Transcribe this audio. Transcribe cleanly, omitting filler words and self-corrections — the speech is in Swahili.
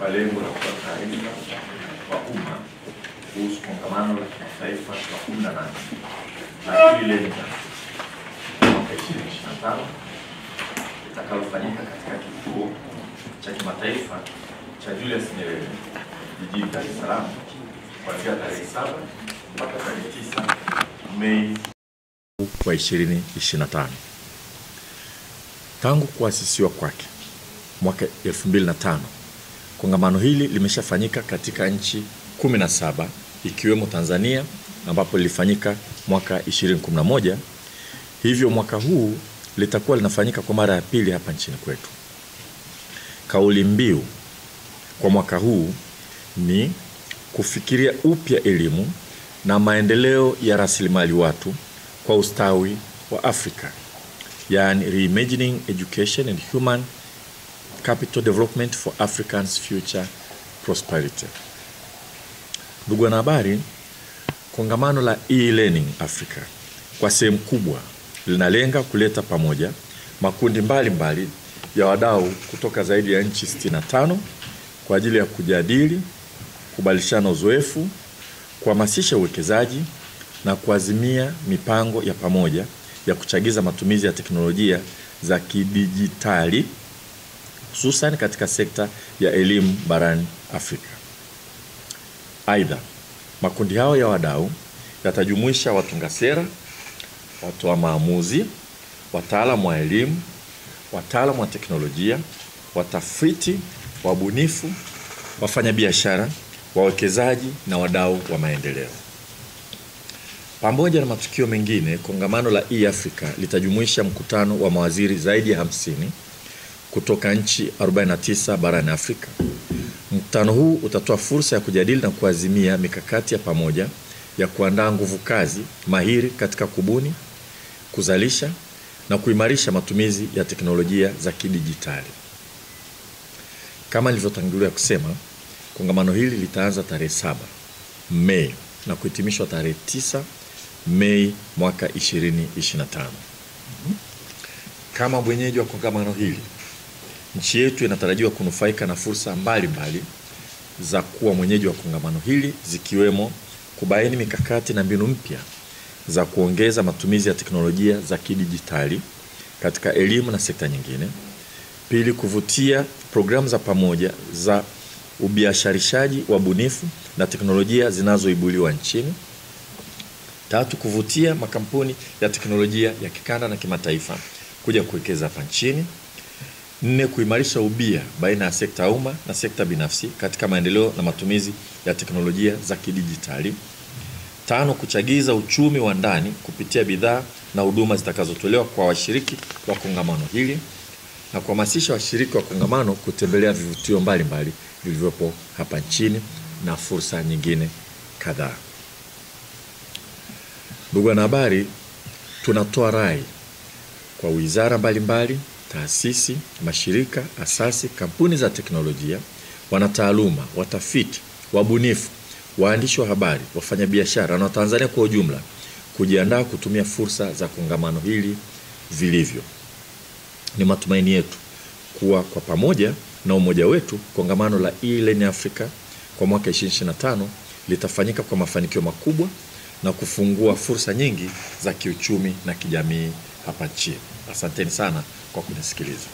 kwa lengo la kutoa taarifa kwa umma kuhusu kongamano la kimataifa la 18 la E-Learning mwaka 2025 litakalofanyika katika kituo cha kimataifa cha Julius Nyerere jijini Dar es Salaam kuanzia tarehe 7 mpaka tarehe 9 Mei kwa 2025. Tangu kuasisiwa kwake mwaka 2005, kongamano hili limeshafanyika katika nchi 17 ikiwemo Tanzania ambapo lilifanyika mwaka 2011. Hivyo mwaka huu litakuwa linafanyika kwa mara ya pili hapa nchini kwetu. Kauli mbiu kwa mwaka huu ni kufikiria upya elimu na maendeleo ya rasilimali watu kwa ustawi wa Afrika, yani Reimagining Education and Human Capital Development for Africans Future Prosperity. Ndugu wanahabari, kongamano la E-Learning Africa kwa sehemu kubwa linalenga kuleta pamoja makundi mbalimbali ya wadau kutoka zaidi ya nchi 65 kwa ajili ya kujadili, kubadilishana uzoefu, kuhamasisha uwekezaji na kuazimia mipango ya pamoja ya kuchagiza matumizi ya teknolojia za kidijitali hususan katika sekta ya elimu barani Afrika. Aidha, makundi hao ya wadau yatajumuisha watunga sera, watoa maamuzi, wataalamu wa elimu, wataalamu wa teknolojia, watafiti, wabunifu, wafanyabiashara, wawekezaji na wadau wa maendeleo. Pamoja na matukio mengine, kongamano la E-Africa litajumuisha mkutano wa mawaziri zaidi ya 50 kutoka nchi 49 barani Afrika. Mkutano huu utatoa fursa ya kujadili na kuazimia mikakati ya pamoja ya kuandaa nguvu kazi mahiri katika kubuni, kuzalisha na kuimarisha matumizi ya teknolojia za kidijitali. Kama nilivyotangulia kusema, kongamano hili litaanza tarehe 7 Mei na kuhitimishwa tarehe 9 Mei mwaka 2025. Kama mwenyeji wa kongamano hili, nchi yetu inatarajiwa kunufaika na fursa mbalimbali za kuwa mwenyeji wa kongamano hili, zikiwemo kubaini mikakati na mbinu mpya za kuongeza matumizi ya teknolojia za kidijitali katika elimu na sekta nyingine. Pili, kuvutia programu za pamoja za ubiasharishaji wa bunifu na teknolojia zinazoibuliwa nchini. Tatu, kuvutia makampuni ya teknolojia ya kikanda na kimataifa kuja kuwekeza hapa nchini. 4, kuimarisha ubia baina ya sekta ya umma na sekta binafsi katika maendeleo na matumizi ya teknolojia za kidijitali. 5, kuchagiza uchumi wa ndani kupitia bidhaa na huduma zitakazotolewa kwa washiriki wa kongamano hili na kuhamasisha washiriki wa kongamano kutembelea vivutio mbalimbali vilivyopo hapa nchini na fursa nyingine kadhaa. Ndugu wanahabari, tunatoa rai kwa wizara mbalimbali, taasisi, mashirika, asasi, kampuni za teknolojia, wanataaluma, watafiti, wabunifu, waandishi wa habari, wafanyabiashara na Watanzania kwa ujumla kujiandaa kutumia fursa za kongamano hili vilivyo. Ni matumaini yetu kuwa kwa pamoja na umoja wetu, kongamano la E-Learning Africa kwa mwaka 2025 litafanyika kwa mafanikio makubwa na kufungua fursa nyingi za kiuchumi na kijamii hapa nchini. Asanteni sana kwa kunisikiliza.